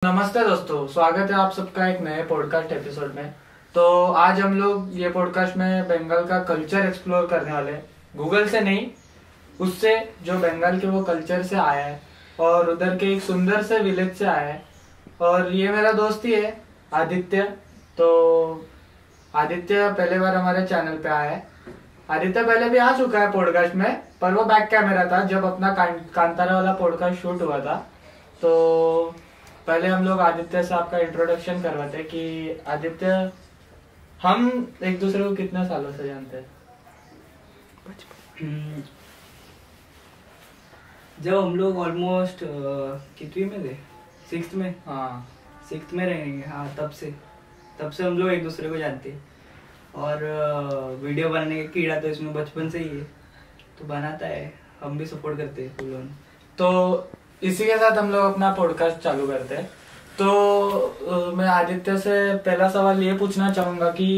नमस्ते दोस्तों, स्वागत है आप सबका एक नए पॉडकास्ट एपिसोड में। तो आज हम लोग ये पॉडकास्ट में बंगाल का कल्चर एक्सप्लोर करने वाले हैं। गूगल से नहीं, उससे जो बंगाल के वो कल्चर से आया है और उधर के एक सुंदर से विलेज से आया है। और ये मेरा दोस्त ही है, आदित्य। तो आदित्य पहले बार हमारे चैनल पे आया है। आदित्य पहले भी आ चुका है पॉडकास्ट में, पर वो बैक कैमरा था जब अपना कांतारा वाला पॉडकास्ट शूट हुआ था। तो पहले हम लोग आदित्य से आपका इंट्रोडक्शन करवाते हैं कि आदित्य, हम एक दूसरे को कितने सालों से जानते हैं? जब हम लोग ऑलमोस्ट कितवीं में थे, सिक्स्थ में। हाँ, सिक्स्थ में रहेंगे। हाँ, तब से हम लोग एक दूसरे को जानते हैं। और वीडियो बनाने का कीड़ा तो इसमें बचपन से ही है, तो बनाता है, हम भी सपोर्ट करते हैं फुल ऑन। तो इसी के साथ हम लोग अपना पॉडकास्ट चालू करते हैं। तो मैं आदित्य से पहला सवाल ये पूछना चाहूंगा कि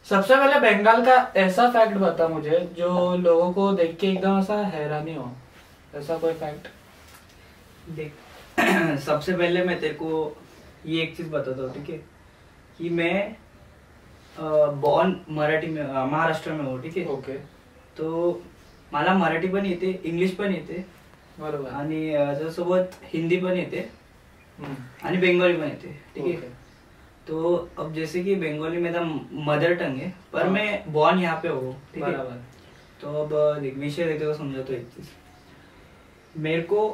सबसे पहले बंगाल का ऐसा फैक्ट बता मुझे जो लोगों को देख के एकदम ऐसा हैरानी हो, ऐसा कोई फैक्ट। देख, सबसे पहले मैं तेरे को ये एक चीज बताता हूँ, ठीक है, कि मैं बॉर्न मराठी में, महाराष्ट्र में हूँ, ठीक है। ओके। तो मला मराठी पण येते, इंग्लिश पण येते, बरोबर, आणि त्याच्यासोबत हिंदी पण येते आणि बंगाली पण येते, ठीक है। तो अब जैसे कि बंगाली मेरा मदर टंग है, पर मैं बॉर्न यहाँ पे हूँ, ठीक है। तो अब देख, विषय देखते को समझा। तो एक चीज मेरे को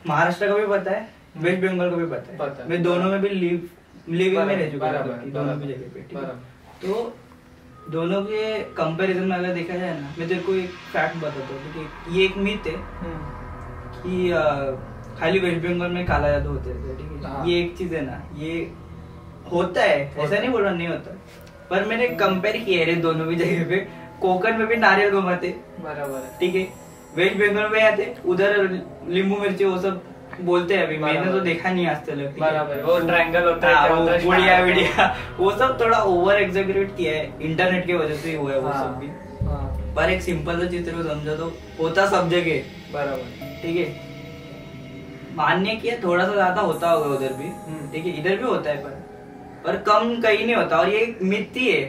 महाराष्ट्र का भी पता है, वेस्ट बंगाल का भी पता है। मैं दोनों में भी लिविंग में रह चुका हूँ, दोनों भी जगह पे, ठीक है। तो दोनों के कंपैरिजन में अगर देखा जाए ना, मैं तेरे को एक फैक्ट बताता हूँ, ठीक है। ये एक मिथ है कि खाली वेस्ट बंगाल में काला जादू होते हैं, ठीक है। ये एक चीज है ना, ये होता है, ऐसा नहीं बोल रहा नहीं होता, पर मैंने कंपेयर किया है दोनों भी जगह पे। कोकण में भी नारियल घुमाते, बराबर, ठीक है। वेस्ट बंगाल में आते, उधर नींबू मिर्ची वो सब बोलते हैं। अभी मैंने तो देखा नहीं आज तक, बराबर, वो ट्रायंगल होता है, बुढ़िया विड़िया, वो सब थोड़ा ओवर एग्जेगरेट किया है, इंटरनेट की वजह से हुआ है वो सब भी। पर एक सिंपल सा चित्र को समझो तो होता सब जगह, बराबर, ठीक है। मान्य किया थोड़ा सा ज्यादा होता होगा उधर भी, ठीक है, इधर भी होता है, पर कम कहीं नहीं होता। और ये मिथ ही है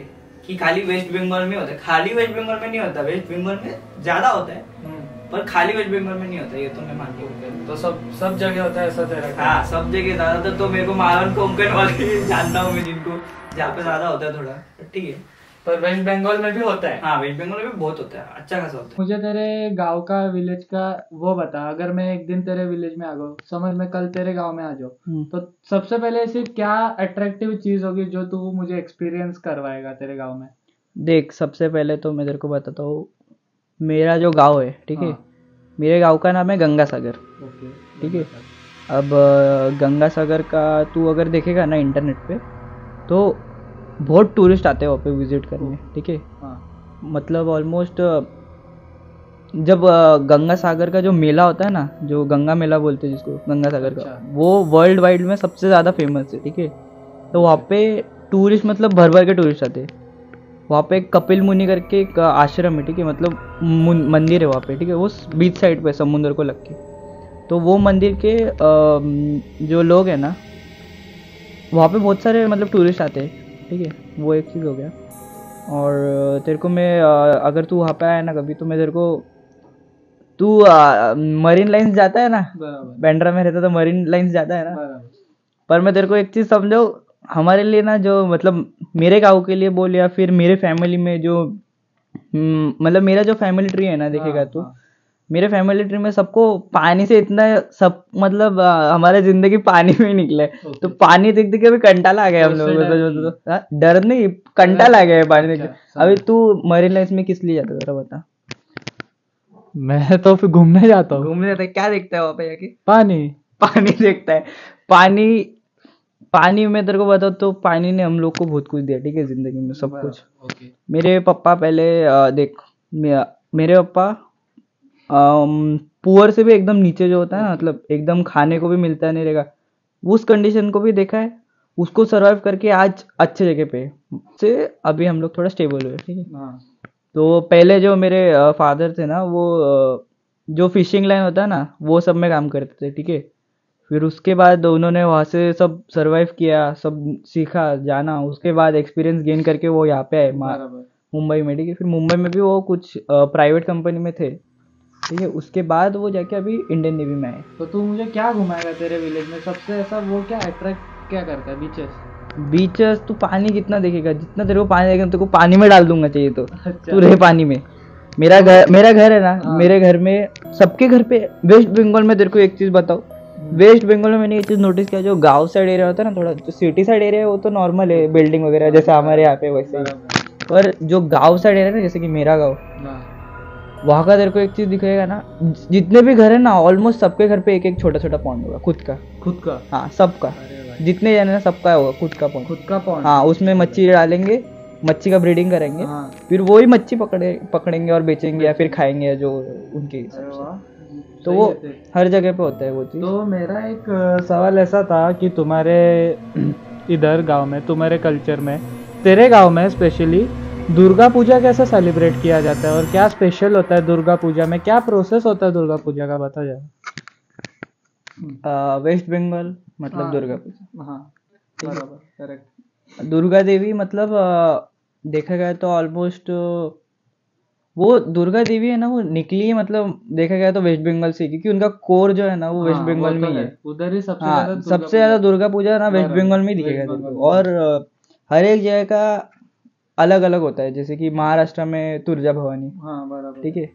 कि खाली वेस्ट बंगाल में होता है। खाली वेस्ट बंगाल में नहीं होता, वेस्ट बंगाल में ज्यादा होता है, पर खाली वेस्ट बंगाल में नहीं होता, ये तो मैं मानती हूँ। तो सब जगह होता है ऐसा तेरा? हाँ, सब जगह ज्यादातर। तो मेरे को मालवन कोंकण वाले जानता हूँ मैं, जिनको जहाँ पे ज्यादा होता है थोड़ा, ठीक है। पर वेस्ट बंगाल में भी होता है? हाँ, वेस्ट बंगाल में भी बहुत होता है, अच्छा खासा होता है। मुझे तेरे गांव का, विलेज का वो बता। अगर मैं एक दिन तेरे विलेज में आ गया, समझ मैं कल तेरे गांव में आ जाऊँ, तो सबसे पहले ऐसी क्या अट्रैक्टिव चीज होगी जो तू मुझे एक्सपीरियंस करवाएगा तेरे गांव में? देख, सबसे पहले तो मैं तेरे को बताता हूँ, मेरा जो गांव है, ठीक है, मेरे गांव का नाम है गंगा सागर, ठीक है। अब गंगा सागर का तू अगर देखेगा ना इंटरनेट पे, तो बहुत टूरिस्ट आते हैं वहाँ पे विजिट करने, ठीक है। मतलब ऑलमोस्ट जब गंगा सागर का जो मेला होता है ना, जो गंगा मेला बोलते हैं जिसको, गंगा सागर का, वो वर्ल्ड वाइड में सबसे ज़्यादा फेमस है, ठीक है। तो वहाँ पे टूरिस्ट मतलब भर भर के टूरिस्ट आते हैं। वहाँ पे कपिल मुनि करके एक आश्रम है, ठीक है, मतलब मंदिर है वहाँ पे, ठीक है, वो बीच साइड पे समुद्र को लग के। तो वो मंदिर के जो लोग हैं ना, वहाँ पे बहुत सारे मतलब टूरिस्ट आते हैं, ठीक है। वो एक चीज़ हो गया। और तेरे को मैं अगर तू वहाँ पे आया ना कभी, तो मैं तेरे को, तू मरीन लाइन्स जाता है ना, बांद्रा में रहता तो मरीन लाइन्स जाता है ना, पर मैं तेरे को एक चीज़ समझाऊँ, हमारे लिए ना, जो मतलब मेरे गाँव के लिए बोल या फिर मेरे फैमिली में जो मतलब मेरा जो फैमिली ट्री है ना, देखेगा तो मेरे फैमिली ट्री में सबको पानी से इतना सब, मतलब हमारा जिंदगी पानी में ही निकला है। तो पानी देख देख के अभी कंटाला आ गया हम लोगों को, तो डर नहीं, कंटाला आ गया है पानी देख के। अभी तू मरीन लाइन्स में किस लिए जाता है जरा बता? मैं तो फिर घूमने जाता हूँ। घूमने जाता है? क्या देखता है वहाँ पे जाके? पानी देखता है। पानी में तेरे को बताओ तो पानी ने हम लोग को बहुत कुछ दिया, ठीक है, जिंदगी में सब कुछ। मेरे पापा पहले देख, मेरे पापा पुअर से भी एकदम नीचे जो होता है ना, मतलब एकदम खाने को भी मिलता नहीं रहेगा, उस कंडीशन को भी देखा है, उसको सरवाइव करके आज अच्छे जगह पे से अभी हम लोग थोड़ा स्टेबल हुए, ठीक है। तो पहले जो मेरे फादर थे ना, वो जो फिशिंग लाइन होता है ना, वो सब में काम करते थे, ठीक है। फिर उसके बाद उन्होंने वहाँ से सब सरवाइव किया, सब सीखा, जाना, उसके बाद एक्सपीरियंस गेन करके वो यहाँ पे आए मुंबई में, ठीक है। फिर मुंबई में भी वो कुछ प्राइवेट कंपनी में थे, ठीक है। उसके बाद वो जाके अभी इंडियन नेवी में आए। तो तू मुझे क्या घुमाएगा तेरे विलेज में? सबसे ऐसा वो क्या अट्रैक्ट क्या करता है? बीचेस, तू पानी कितना देखेगा? जितना तेरे को पानी देखेगा तेरे को पानी में डाल दूंगा, चाहिए तो अच्छा। तू रहे पानी में। मेरा घर है ना, मेरे घर में, सबके घर पे। वेस्ट बंगाल में तेरे को एक चीज बताओ, वेस्ट बंगाल में मैंने ये चीज नोटिस किया, जो गांव साइड एरिया होता है ना, थोड़ा जो सिटी साइड एरिया है वो तो नॉर्मल है, बिल्डिंग वगैरह जैसे हमारे यहाँ पे वैसे ही। पर जो गांव साइड एरिया है ना, जैसे कि मेरा गाँव, वहाँ का तेरे को एक चीज दिखेगा ना, जितने भी घर है ना, ऑलमोस्ट सबके घर पे एक एक छोटा छोटा पॉन्ड होगा, खुद का। हाँ, सबका, जितने जन है सबका होगा खुद का पॉन्ड। हाँ, उसमें मच्छी डालेंगे, मच्छी का ब्रीडिंग करेंगे, फिर वही मच्छी पकड़ेंगे और बेचेंगे या फिर खाएंगे, जो उनके हिसाब से। तो वो हर जगह पे होता है वो चीज। तो मेरा एक सवाल ऐसा था कि तुम्हारे इधर गांव में, तुम्हारे कल्चर में, तेरे गांव में स्पेशली दुर्गा पूजा कैसे सेलिब्रेट किया जाता है और क्या स्पेशल होता है दुर्गा पूजा में? क्या प्रोसेस होता है दुर्गा पूजा का, बता जाए। वेस्ट बंगाल मतलब दुर्गा पूजा। हाँ, बराबर, करेक्ट। दुर्गा देवी मतलब देखा गया तो ऑलमोस्ट वो दुर्गा देवी है ना, वो निकली मतलब देखा गया तो वेस्ट बंगाल से, क्योंकि उनका कोर जो है ना वो वेस्ट बंगाल में ही है। उधर ही सबसे हाँ, सबसे ज्यादा दुर्गा पूजा ना वेस्ट बंगाल में ही दिखेगा तेरे को। और हर एक जगह का अलग अलग होता है, जैसे कि महाराष्ट्र में तुर्जा भवानी, ठीक है।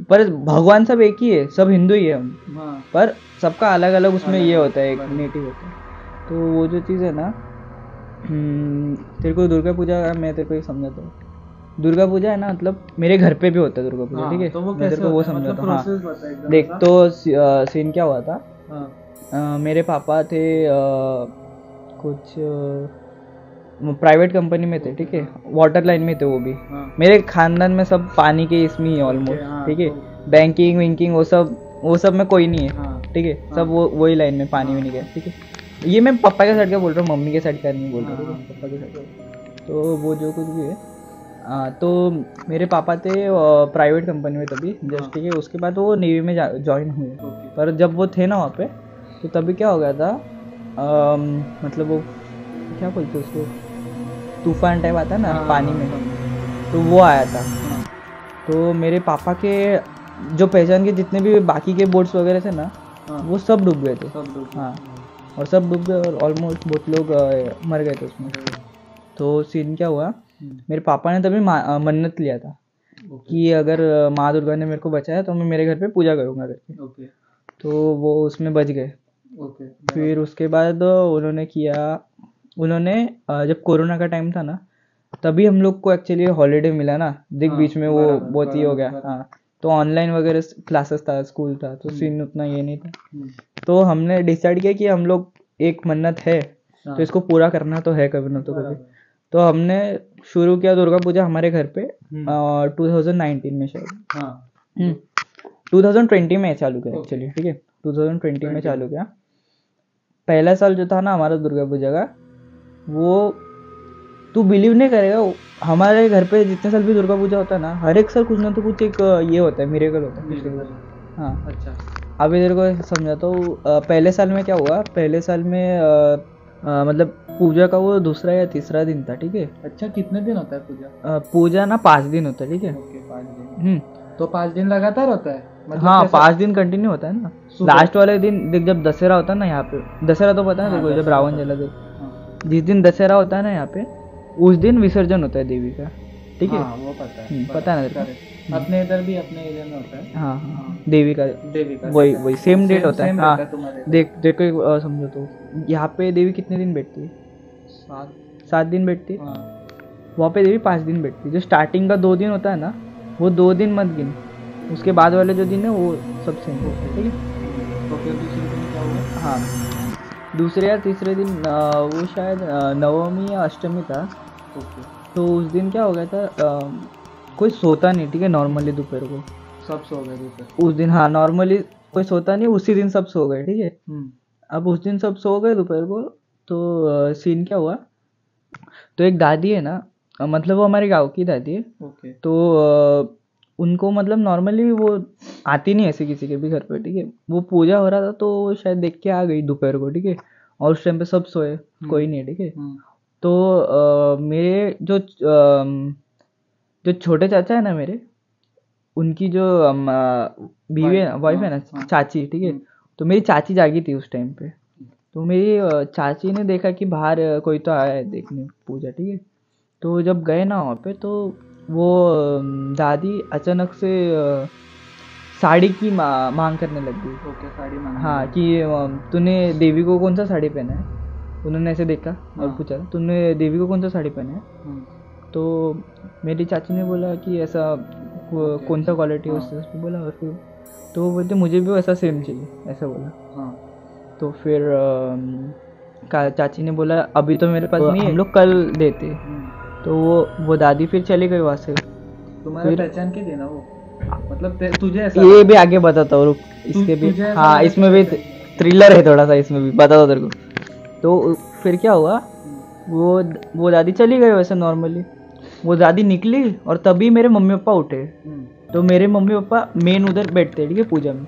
पर भगवान सब एक ही है, सब हिंदू ही है हम, पर सबका अलग अलग उसमें ये होता है, एक नेटिव होता है। तो वो जो चीज़ है ना, तेरे को दुर्गा पूजा मैं तेरे को ये समझाता हूँ। दुर्गा पूजा है ना, मतलब मेरे घर पे भी होता है दुर्गा पूजा, ठीक है। तो मैं तेरे को वो समझाता हूँ। हाँ, देख, तो सीन क्या हुआ था, मेरे पापा थे कुछ प्राइवेट कंपनी में थे, ठीक है, वाटर लाइन में थे वो भी। मेरे खानदान में सब पानी के इसमें ही ऑलमोस्ट, ठीक है। बैंकिंग विंकिंग वो सब में कोई नहीं है, ठीक है। सब वही लाइन में पानी में नहीं गए, ठीक है। ये मैं पापा के साइड का बोल रहा हूँ, मम्मी के साइड का नहीं बोल रहा हूँ, पापा के साइड का। तो वो जो कुछ भी है, तो मेरे पापा थे प्राइवेट कंपनी में तभी जस्ट, ठीक है। उसके बाद वो नेवी में ज्वाइन हुए। पर जब वो थे ना वहाँ पे, तो तभी क्या हो गया था, मतलब वो क्या बोलते उसको, तूफान टाइप आता है ना पानी में, तो वो आया था। तो मेरे पापा के जो पहचान के जितने भी बाकी के बोट्स वगैरह थे ना, वो सब डूब गए थे। हाँ, और सब डूब गए और ऑलमोस्ट बहुत लोग मर गए थे उसमें। तो सीन क्या हुआ, मेरे पापा ने तभी मन्नत लिया था कि अगर माँ दुर्गा ने मेरे को बचाया तो मैं मेरे घर पे पूजा करूँगा करके। तो वो उसमें बच गए। फिर उसके बाद उन्होंने जब कोरोना का टाइम था ना, तभी हम लोग को एक्चुअली हॉलीडे मिला ना, देख बीच में वो बहुत ही हो गया। हाँ, तो ऑनलाइन वगैरह क्लासेस था, स्कूल था, तो सीन उतना ये नहीं था। तो हमने डिसाइड किया कि हम लोग एक मन्नत है तो इसको पूरा करना तो है कभी ना तो कभी। तो हमने शुरू किया दुर्गा पूजा हमारे घर पे 2019 में, शायद 2020 में चालू किया एक्चुअली, ठीक है। 2020 में चालू किया। पहला साल जो था ना हमारा दुर्गा पूजा का, वो तू बिलीव नहीं करेगा, हमारे घर पे जितने साल भी दुर्गा पूजा होता है ना, हर एक साल कुछ ना तो कुछ एक ये होता है, मिरेकल होता है। हाँ, अच्छा, अभी तेरे को समझाता हूँ। पहले साल में क्या हुआ, पहले साल में मतलब पूजा का वो दूसरा या तीसरा दिन था, ठीक है। अच्छा, कितने दिन होता है पूजा? पूजा ना 5 दिन होता है, ठीक है। 5 दिन। तो 5 दिन लगातार होता है मतलब? हाँ, 5 दिन कंटिन्यू होता है ना। लास्ट वाले दिन देख, जब दशहरा होता है ना यहाँ पे, दशहरा तो पता है देखो, जब रावण जला दे, जिस दिन दशहरा होता है ना यहाँ पे, उस दिन विसर्जन होता है देवी का, ठीक है। वो पता है, पता है ना, अपने इधर भी अपने एरिया में होता है। हाँ, देवी का वही सेम डेट होता है। हाँ, देखो समझो तो यहाँ पे देवी कितने दिन बैठती है? 7 दिन बैठती है। वहाँ पे देवी 5 दिन बैठती है। जो स्टार्टिंग का 2 दिन होता है ना, वो 2 दिन मत गिन, उसके बाद वाले जो दिन है वो सब सेम होता है, ठीक है। तो फिर दूसरे दिन क्या हुआ? हाँ, दूसरे या तीसरे दिन वो शायद नवमी या अष्टमी था। तो उस दिन क्या हो गया था, कोई सोता नहीं, ठीक है, नॉर्मली दोपहर को सब सो गए दोपहर उस दिन। हाँ, नॉर्मली कोई सोता नहीं, उसी दिन सब सो गए, ठीक है। अब उस दिन सब सो गए दोपहर को, तो सीन क्या हुआ, तो एक दादी है ना, मतलब वो हमारे गांव की दादी है। तो उनको मतलब नॉर्मली वो आती नहीं ऐसे किसी के भी घर पे, ठीक है। वो पूजा हो रहा था तो शायद देख के आ गई दोपहर को, ठीक है। और उस टाइम पे सब सोए, कोई नहीं, ठीक है। तो मेरे जो छोटे चाचा है ना मेरे, उनकी जो बीवी है, वाइफ है ना, चाची, ठीक है। तो मेरी चाची जागी थी उस टाइम पे। तो मेरी चाची ने देखा कि बाहर कोई तो आया है देखने पूजा, ठीक है। तो जब गए ना वहाँ पे, तो वो दादी अचानक से साड़ी की मांग करने लग गई। ओके, साड़ी मांग। हाँ, कि तूने देवी को कौन सा साड़ी पहना है। उन्होंने ऐसे देखा और पूछा, तूने देवी को कौन सा साड़ी पहना है। तो मेरी चाची ने बोला कि ऐसा कौन सा क्वालिटी है उससे बोला। और फिर तो वो बोलते मुझे भी वैसा सेम चाहिए, ऐसा बोला। तो फिर चाची ने बोला अभी तो मेरे पास नहीं है, हम लोग कल देते। तो वो दादी फिर चली गई वहाँ से। तुम्हारा पहचान के देना वो, मतलब तुझे ऐसा, ये भी आगे बताता हूँ, रुक। इसके भी हाँ, इसमें भी थ्रिलर है थोड़ा सा, इसमें भी बताता हूँ तेरे को। तो फिर क्या हुआ, वो दादी चली गई वैसे नॉर्मली। वो दादी निकली और तभी मेरे मम्मी पापा उठे। तो मेरे मम्मी पापा मेन उधर बैठते, ठीक है, पूजा में।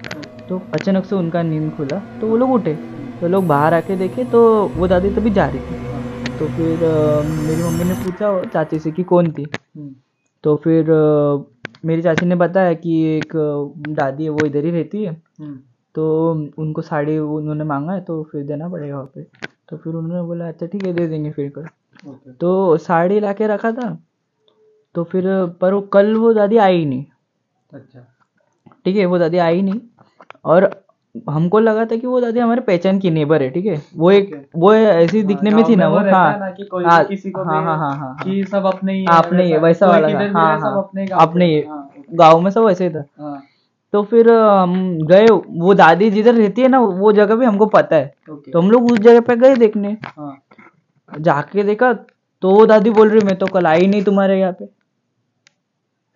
तो अचानक से उनका नींद खुला तो वो लोग उठे। तो लोग बाहर आके देखे तो वो दादी तभी जा रही थी। तो फिर मेरी मम्मी ने पूछा चाची से कि कौन थी। तो फिर मेरी चाची ने बताया कि एक दादी है, वो इधर ही रहती है। तो उनको साड़ी उन्होंने मांगा है तो फिर देना पड़ेगा वहाँ पे। तो फिर उन्होंने बोला अच्छा ठीक है, दे देंगे फिर कर। तो साड़ी ला के रखा था। तो फिर पर कल वो दादी आई नहीं। अच्छा, ठीक है, वो दादी आई नहीं। और हमको लगा था कि वो दादी हमारे पहचान की नेबर है, ठीक है। वो ऐसी दिखने में थी ना वो। हाँ किसी को हाँ हाँ हाँ हाँ, कि सब अपने ही अपने ही वैसा वाला था। हाँ हाँ, अपने ही गाँव में सब वैसे ही था। तो फिर हम गए, वो दादी जिधर रहती है ना वो जगह भी हमको पता है। तो हम लोग उस जगह पे गए देखने। जाके देखा तो वो दादी बोल रही मैं तो कल आई नहीं तुम्हारे यहाँ पे।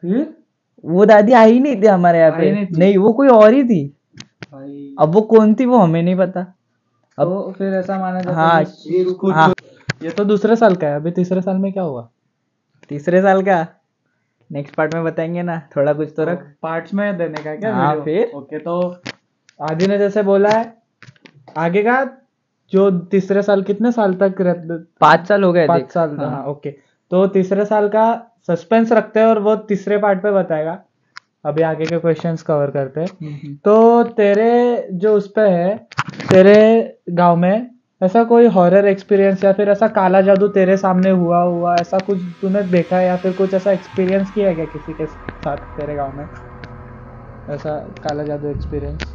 फिर वो दादी आई नहीं थी हमारे यहाँ पे, नहीं, वो कोई और ही थी। अब वो कौन थी वो हमें नहीं पता। अब तो फिर ऐसा माना जाता हाँ, हाँ। ये तो दूसरे साल का है, अभी तीसरे साल में क्या हुआ? तीसरे साल का नेक्स्ट पार्ट में बताएंगे ना, थोड़ा कुछ तो रख। पार्ट्स में देने का क्या हाँ, वीडियो? फिर ओके, तो आदि ने जैसे बोला है आगे का जो तीसरे साल कितने साल तक रहते? 5 साल हो गए। 5 साल। हाँ, ओके। तो तीसरे साल का सस्पेंस रखते हैं और वो तीसरे पार्ट पे बताएगा। अभी आगे के क्वेश्चंस कवर करते हैं। तो तेरे जो उस पे है, तेरे गांव में ऐसा कोई हॉरर एक्सपीरियंस या फिर ऐसा काला जादू तेरे सामने हुआ ऐसा कुछ तूने देखा है या फिर कुछ ऐसा एक्सपीरियंस किया है क्या किसी के साथ तेरे गांव में, ऐसा काला जादू एक्सपीरियंस?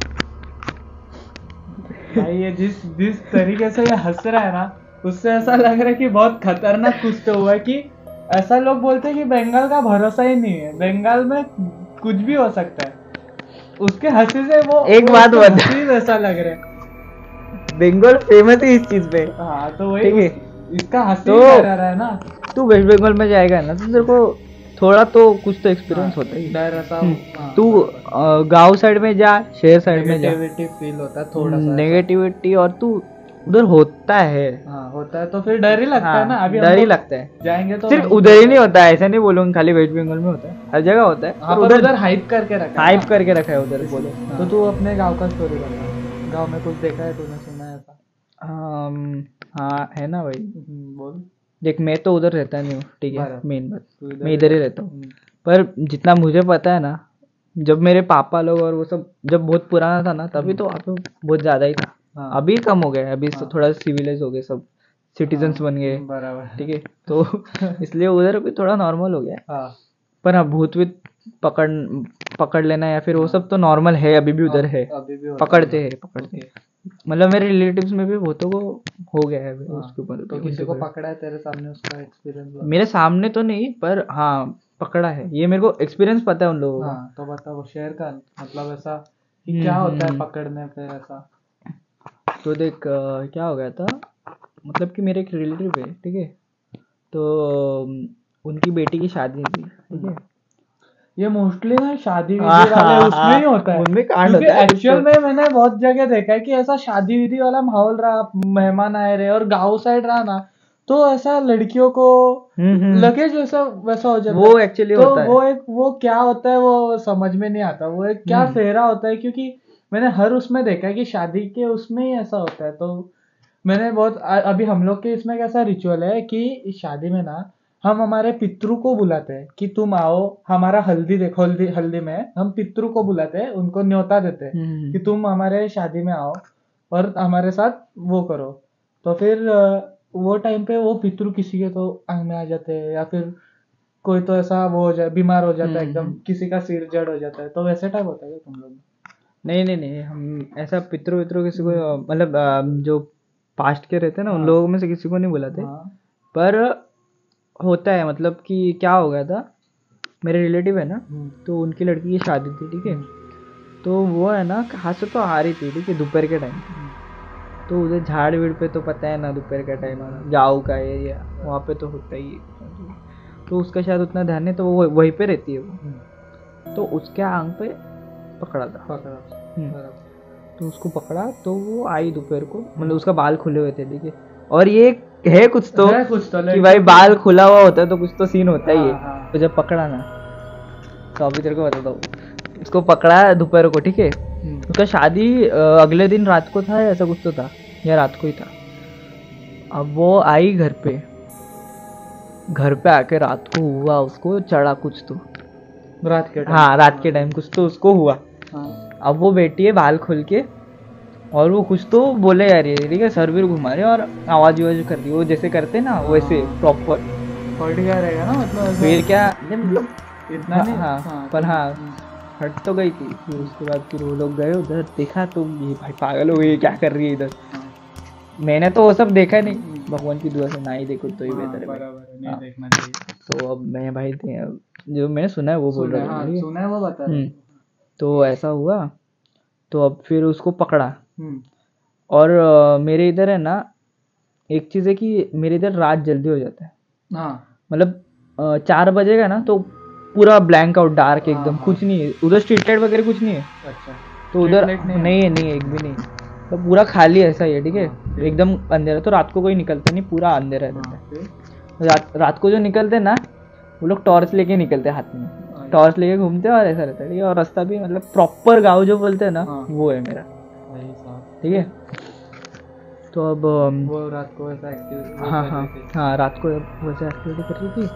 भाई ये जिस तरीके से ये हंस रहा है ना, उससे ऐसा लग रहा है कि बहुत खतरनाक कुछ तो हुआ है। कि ऐसा लोग बोलते हैं कि बंगाल का भरोसा ही नहीं है, बंगाल में कुछ भी हो सकता है। उसके हंसी से वो एक बात बता, ऐसा लग रहा है बंगाल फेमस है इस चीज पे। हाँ, तो वही इसका हंसी तो रह रहा है ना। तू वेस्ट बंगाल में जाएगा ना तो तेरे को थोड़ा तो कुछ तो एक्सपीरियंस होता है। डर ऐसा तू गांव साइड में जा, शहर साइड में जा, नेगेटिविटी फील होता है थोड़ा सा, नेगेटिविटी, और तू उधर होता है। हाँ, होता है तो फिर डर ही लगता है ना। अभी डर ही लगता है। जाएंगे तो सिर्फ उधर ही नहीं होता है, ऐसा नहीं बोलूंगा खाली वेस्ट बंगाल में होता है, हर जगह होता है। उधर हाइप करके रखा है उधर। बोलो तो तू अपने गांव का स्टोरी बता, गांव में कुछ देखा है तूने, सुना है ऐसा? हाँ है ना भाई, बोल। देख मैं तो उधर रहता नहीं हूँ, ठीक है, मेन बात मैं इधर ही रहता हूँ। हूँ। पर जितना मुझे पता है ना, जब मेरे पापा लोग और वो सब जब बहुत पुराना था ना, तभी तो वहाँ पे बहुत ज्यादा ही था। अभी कम हो गया, अभी थोड़ा सिविलाइज हो गए, सब सिटीजन्स बन गए, बराबर, ठीक है। तो इसलिए उधर भी थोड़ा नॉर्मल हो गया। पर हाँ, भूत वूत पकड़ लेना या फिर वो सब तो नॉर्मल है, अभी भी उधर है, पकड़ते हैं। मतलब मेरे रिलेटिव्स में भी भूतों को हो गया है उसके ऊपर। तो किसी को पकड़ा है तेरे सामने, उसका एक्सपीरियंस? मेरे सामने तो नहीं, पर हाँ पकड़ा है, ये मेरे को एक्सपीरियंस पता है उन लोगों का। तो बता वो शेयर का, मतलब ऐसा कि क्या होता है पकड़ने पे ऐसा? तो देख क्या हो गया था, मतलब कि मेरे एक रिलेटिव है, ठीक है। तो उनकी बेटी की शादी थी, ठीक है। ये मोस्टली ना शादी विधि वाले उसमें ही होता है, उनमें कांड क्योंकि होता है। एक्चुअल में मैंने बहुत जगह देखा है कि ऐसा शादी विधि वाला माहौल रहा, मेहमान आए रहे और गाँव साइड रहा ना, तो ऐसा लड़कियों को लगे जैसा वैसा हो जाता है। वो एक्चुअली तो होता है। वो क्या होता है वो समझ में नहीं आता, वो एक क्या फेरा होता है, क्योंकि मैंने हर उसमें देखा है कि शादी के उसमें ही ऐसा होता है। तो मैंने बहुत अभी हम लोग के इसमें कैसा रिचुअल है कि शादी में ना हम हमारे पितरों को बुलाते हैं कि तुम आओ, हमारा हल्दी देखो, हल्दी में हम पितरों को बुलाते हैं, उनको न्योता देते हैं कि तुम हमारे शादी में आओ और हमारे साथ वो करो। तो फिर वो टाइम पे वो पितरू किसी के तो आंग में आ जाते हैं, या फिर कोई तो ऐसा वो हो जाए, बीमार हो जाता है एकदम, किसी का सिर जड़ हो जाता है। तो वैसे टाइप होता है तुम लोग? नहीं, हम ऐसा पितरों किसी को मतलब जो पास्ट के रहते हैं ना उन लोगों में से किसी को नहीं बुलाते। पर होता है, मतलब कि क्या हो गया था, मेरे रिलेटिव है ना, तो उनकी लड़की की शादी थी, ठीक है। तो वो है ना कहाँ से तो आ रही थी, ठीक है, दोपहर के टाइम। तो उधर झाड़ वीड़ पे तो पता है ना, दोपहर का टाइम गाँव का एरिया, वहाँ पे तो होता ही है। तो उसका शायद उतना ध्यान नहीं, तो वो वहीं पे रहती है वो। तो उसके आंग पे पकड़ा था। तो उसको पकड़ा, तो वो आई दोपहर को, मतलब उसका बाल खुले हुए थे, ठीक है। और ये है कुछ तो कि भाई बाल खुला हुआ होता है तो कुछ तो सीन होता ही है। तो जब पकड़ा ना, तो अभी तेरे को बताता हूँ, उसको पकड़ा दोपहर को, ठीक है। उसका शादी अगले दिन रात को था, ऐसा कुछ तो था, या रात को ही था। अब वो आई घर पे आके रात को हुआ, उसको चढ़ा कुछ तो रात के टाइम। हाँ, रात के टाइम कुछ तो उसको हुआ। अब वो बेटी है बाल खोल के, और वो कुछ तो बोले यार, ये ठीक है, सर भी घुमा रहे और आवाज कर रही, वो जैसे करते ना वैसे प्रॉपर क्या रहेगा ना, मतलब फिर क्या इतना नहीं। हाँ, पर हाँ हट तो गई थी। फिर उसके बाद फिर वो लोग गए उधर, देखा तो ये भाई पागल हो गई, क्या कर रही है इधर। मैंने तो वो सब देखा नहीं, भगवान की दुआ से ना ही देखो तो ही बेहतर है। नहीं देखना चाहिए। तो अब मैं भाई जो मैंने सुना है वो बोल रहा हूँ, सुना है वो बता रहे। तो ऐसा हुआ, तो अब फिर उसको पकड़ा। और मेरे इधर है ना एक चीज़ है कि मेरे इधर रात जल्दी हो जाता है। मतलब 4 बजेगा ना तो पूरा ब्लैंक आउट, डार्क एकदम, कुछ नहीं है उधर, स्ट्रीट लाइट वगैरह कुछ नहीं है। अच्छा, तो उधर नहीं है एक भी नहीं, तो पूरा खाली ऐसा ही है, ठीक है, एकदम अंधेरा। तो रात को कोई निकलता नहीं, पूरा अंधेरा रहता है। रात को जो निकलते ना, वो लोग टॉर्च लेके निकलते हाथ में, टॉर्च लेके घूमते और ऐसा रहता है, ठीक है। और रास्ता भी मतलब प्रॉपर गाँव जो बोलते हैं ना, वो है मेरा, ठीक है। तो अब वो रात को वैसा एक्टिविटी, हाँ रात को वैसा एक्टिविटी कर रही थी।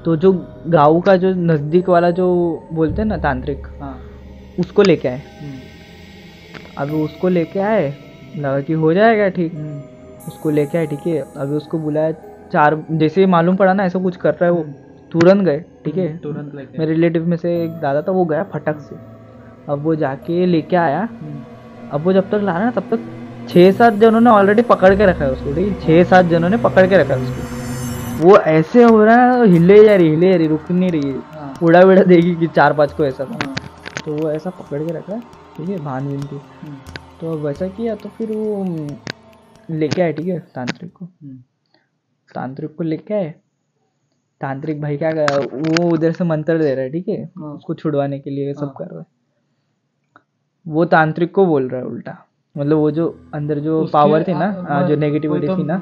तो जो गाँव का जो नज़दीक वाला जो बोलते हैं ना तांत्रिक, उसको लेके आए। अभी उसको लेके आए, लगा कि हो जाएगा ठीक, उसको लेके आए, ठीक है। अभी उसको बुलाया, 4 जैसे मालूम पड़ा ना ऐसा कुछ कर रहा है वो, तुरंत गए, ठीक है। तुरंत लेके मेरे रिलेटिव में से एक दादा था, वो गया फटक से। अब वो जाके लेके आया। अब वो जब तक ला रहा है तब तक 6-7 जनों ने ऑलरेडी पकड़ के रखा है उसको, ठीक है। 6-7 जनों ने पकड़ के रखा है उसको। वो ऐसे हो रहा है, हिले जा रही, रुक नहीं रही है, उड़ा बिड़ा देगी कि 4-5 को ऐसा था। तो वो ऐसा पकड़ के रखा है, ठीक है, भान बीन थी। तो अब वैसा किया, तो फिर वो लेके आए, ठीक है, तांत्रिक को लेके आए। तांत्रिक भाई क्या कर, वो उधर से मंत्र दे रहा है, ठीक है, उसको छुड़वाने के लिए सब कर रहा है। वो तांत्रिक को बोल रहा है उल्टा, मतलब वो जो अंदर जो पावर थी ना, जो नेगेटिविटी थी ना,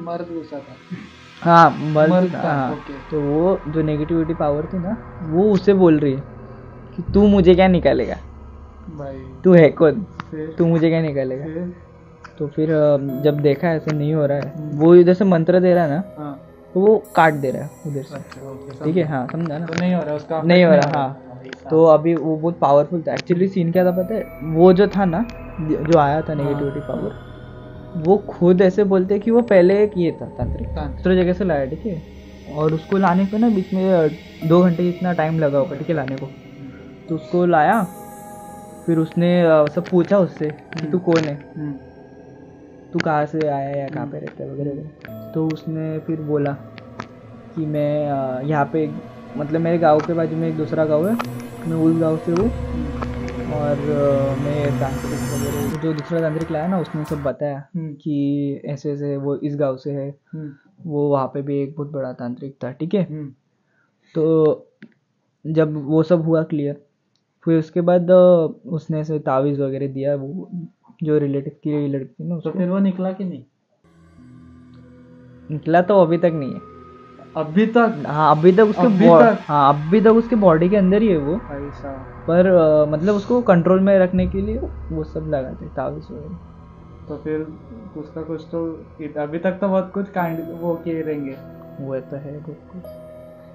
हाँ मर्द, हाँ। तो वो जो नेगेटिविटी पावर थी ना, वो उसे बोल रही है कि तू मुझे क्या निकालेगा, तू है कौन, तू मुझे क्या निकालेगा। तो फिर जब देखा ऐसे नहीं हो रहा है, वो इधर से मंत्र दे रहा है ना, तो वो काट दे रहा है उधर से, ठीक है। हाँ समझा ना, तो नहीं हो रहा उसका, नहीं हो रहा। हाँ, तो अभी वो बहुत पावरफुल था एक्चुअली। सीन क्या था पता है, वो जो था ना, जो आया था नेगेटिविटी पावर, वो खुद ऐसे बोलते कि वो पहले एक ये था तांत्रिक, दूसरी जगह से लाया, ठीक है। और उसको लाने पे ना बीच में 2 घंटे जितना टाइम लगा होगा, ठीक है, लाने को। तो उसको लाया, फिर उसने सब पूछा उससे कि तू कौन है, तू कहाँ से आया है या कहाँ पे रहता है वगैरह। तो उसने फिर बोला कि मैं यहाँ पे, मतलब मेरे गांव के बाजू में एक दूसरा गांव है, मैं उस गांव से हूँ। और मैं तांत्रिक वगैरह, जो दूसरा तांत्रिक लाया ना, उसने सब बताया कि ऐसे ऐसे वो इस गांव से है, वो वहाँ पे भी एक बहुत बड़ा तांत्रिक था, ठीक है। तो जब वो सब हुआ क्लियर, फिर उसके बाद उसने ऐसे तावीज़ वगैरह दिया, वो जो रिलेटिव की लड़की थी ना, तो फिर वो निकला कि नहीं? निकला तो अभी तक नहीं है। अभी तक? हाँ अभी तक उसके हाँ अभी तक उसके बॉडी के अंदर ही है वो। ऐसा? पर मतलब उसको कंट्रोल में रखने के लिए वो सब लगाते हैं तावीज़ वगैरह। तो फिर उसका कुछ तो अभी तक तो बहुत कुछ कांड वो किए रहेंगे। वो तो है बहुत कुछ।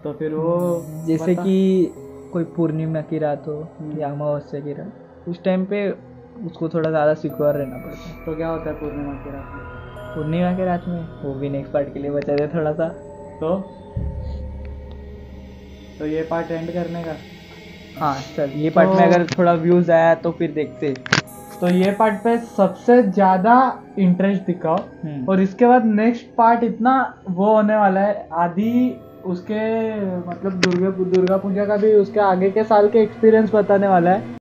तो फिर वो जैसे कि कोई पूर्णिमा की रात हो या अमावस्या की रात, उस टाइम पे उसको थोड़ा ज़्यादा सिक्योर रहना पड़ता है। तो क्या होता है पूर्णिमा की रात में? पूर्णिमा की रात में वो भी नेक्स्ट पार्ट के लिए बचा दे थोड़ा सा। तो ये पार्ट एंड करने का? हाँ चल, ये पार्ट में अगर थोड़ा व्यूज आया तो फिर देखते। तो ये पार्ट पे सबसे ज्यादा इंटरेस्ट दिखाओ, और इसके बाद नेक्स्ट पार्ट इतना वो होने वाला है। आदि उसके मतलब दुर्गा पूजा का भी उसके आगे के साल के एक्सपीरियंस बताने वाला है।